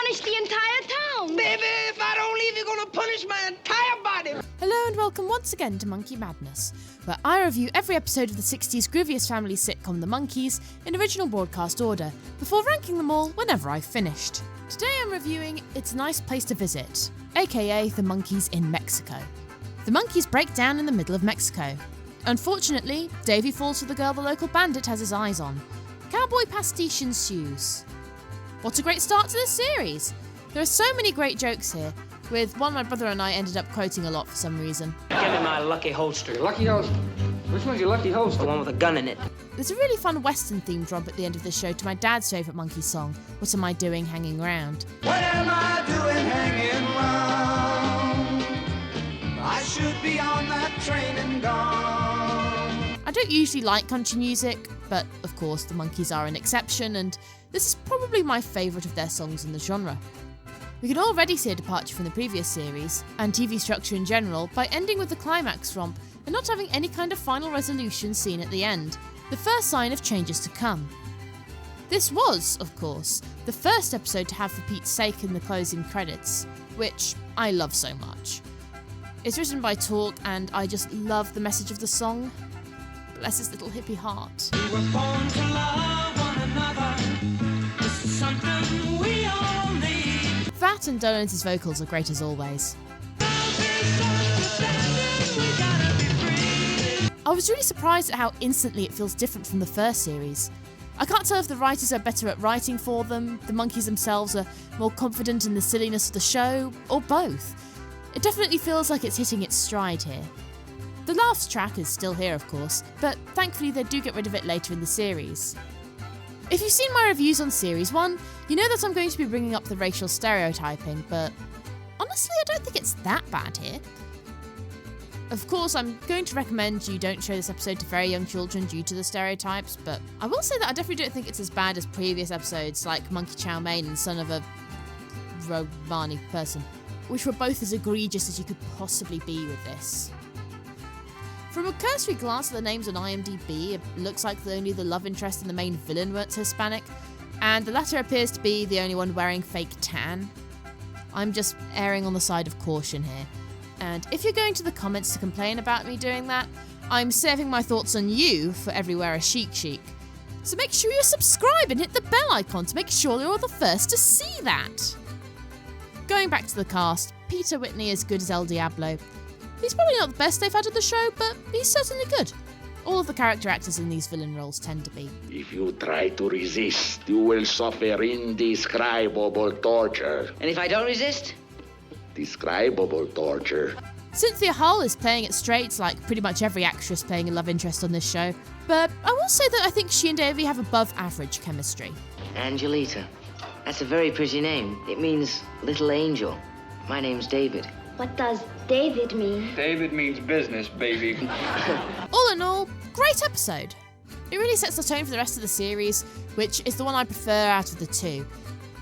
punish the entire town. Baby, if I don't leave, you're gonna punish my entire body. Hello and welcome once again to Monkee Madness, where I review every episode of the 60s grooviest family sitcom The Monkees in original broadcast order, before ranking them all whenever I've finished. Today I'm reviewing It's a Nice Place to Visit, aka The Monkees in Mexico. The Monkees break down in the middle of Mexico. Unfortunately, Davy falls for the girl the local bandit has his eyes on. Cowboy pastiche ensues. What a great start to this series! There are so many great jokes here, with one my brother and I ended up quoting a lot for some reason. Give me my lucky holster. Lucky holster? Which one's your lucky holster? The one with a gun in it. There's a really fun western-themed drop at the end of the show to my dad's favourite Monkee song, What Am I Doing Hanging Around? What am I doing hanging round? I should be on that train and gone. I don't usually like country music, but of course the Monkees are an exception, and this is probably my favourite of their songs in the genre. We can already see a departure from the previous series, and TV structure in general, by ending with the climax romp and not having any kind of final resolution seen at the end, the first sign of changes to come. This was, of course, the first episode to have For Pete's Sake in the closing credits, which I love so much. It's written by Talk, and I just love the message of the song. Bless his little hippie heart. We were born to love one another. This is something we all need. That and Dolenz' vocals are great as always. I was really surprised at how instantly it feels different from the first series. I can't tell if the writers are better at writing for them, the Monkees themselves are more confident in the silliness of the show, or both. It definitely feels like it's hitting its stride here. The laughs track is still here, of course, but thankfully they do get rid of it later in the series. If you've seen my reviews on Series 1, you know that I'm going to be bringing up the racial stereotyping, but honestly I don't think it's that bad here. Of course, I'm going to recommend you don't show this episode to very young children due to the stereotypes, but I will say that I definitely don't think it's as bad as previous episodes like Monkey Chow Mein and Son of a Romani person, which were both as egregious as you could possibly be with this. From a cursory glance at the names on IMDb, it looks like only the love interest and the main villain weren't Hispanic, and the latter appears to be the only one wearing fake tan. I'm just erring on the side of caution here, and if you're going to the comments to complain about me doing that, I'm saving my thoughts on you for Everywhere a Chic. So make sure you subscribe and hit the bell icon to make sure you're the first to see that. Going back to the cast, Peter Whitney is good as El Diablo. He's probably not the best they've had of the show, but he's certainly good. All of the character actors in these villain roles tend to be. If you try to resist, you will suffer indescribable torture. And if I don't resist? Describable torture. Cynthia Hull is playing it straight, like pretty much every actress playing a love interest on this show, but I will say that I think she and Davy have above average chemistry. Angelita. That's a very pretty name. It means little angel. My name's David. What does David mean? David means business, baby. All in all, great episode. It really sets the tone for the rest of the series, which is the one I prefer out of the two.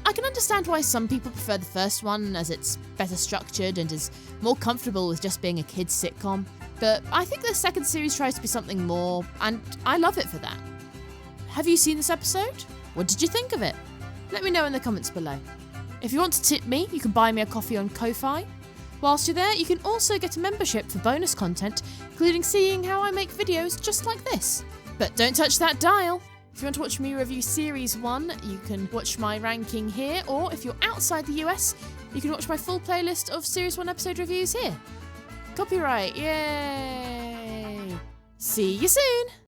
I can understand why some people prefer the first one, as it's better structured and is more comfortable with just being a kids' sitcom, but I think the second series tries to be something more, and I love it for that. Have you seen this episode? What did you think of it? Let me know in the comments below. If you want to tip me, you can buy me a coffee on Ko-Fi. Whilst you're there, you can also get a membership for bonus content, including seeing how I make videos just like this. But don't touch that dial! If you want to watch me review Series 1, you can watch my ranking here, or if you're outside the US, you can watch my full playlist of Series 1 episode reviews here. Copyright, yay! See you soon!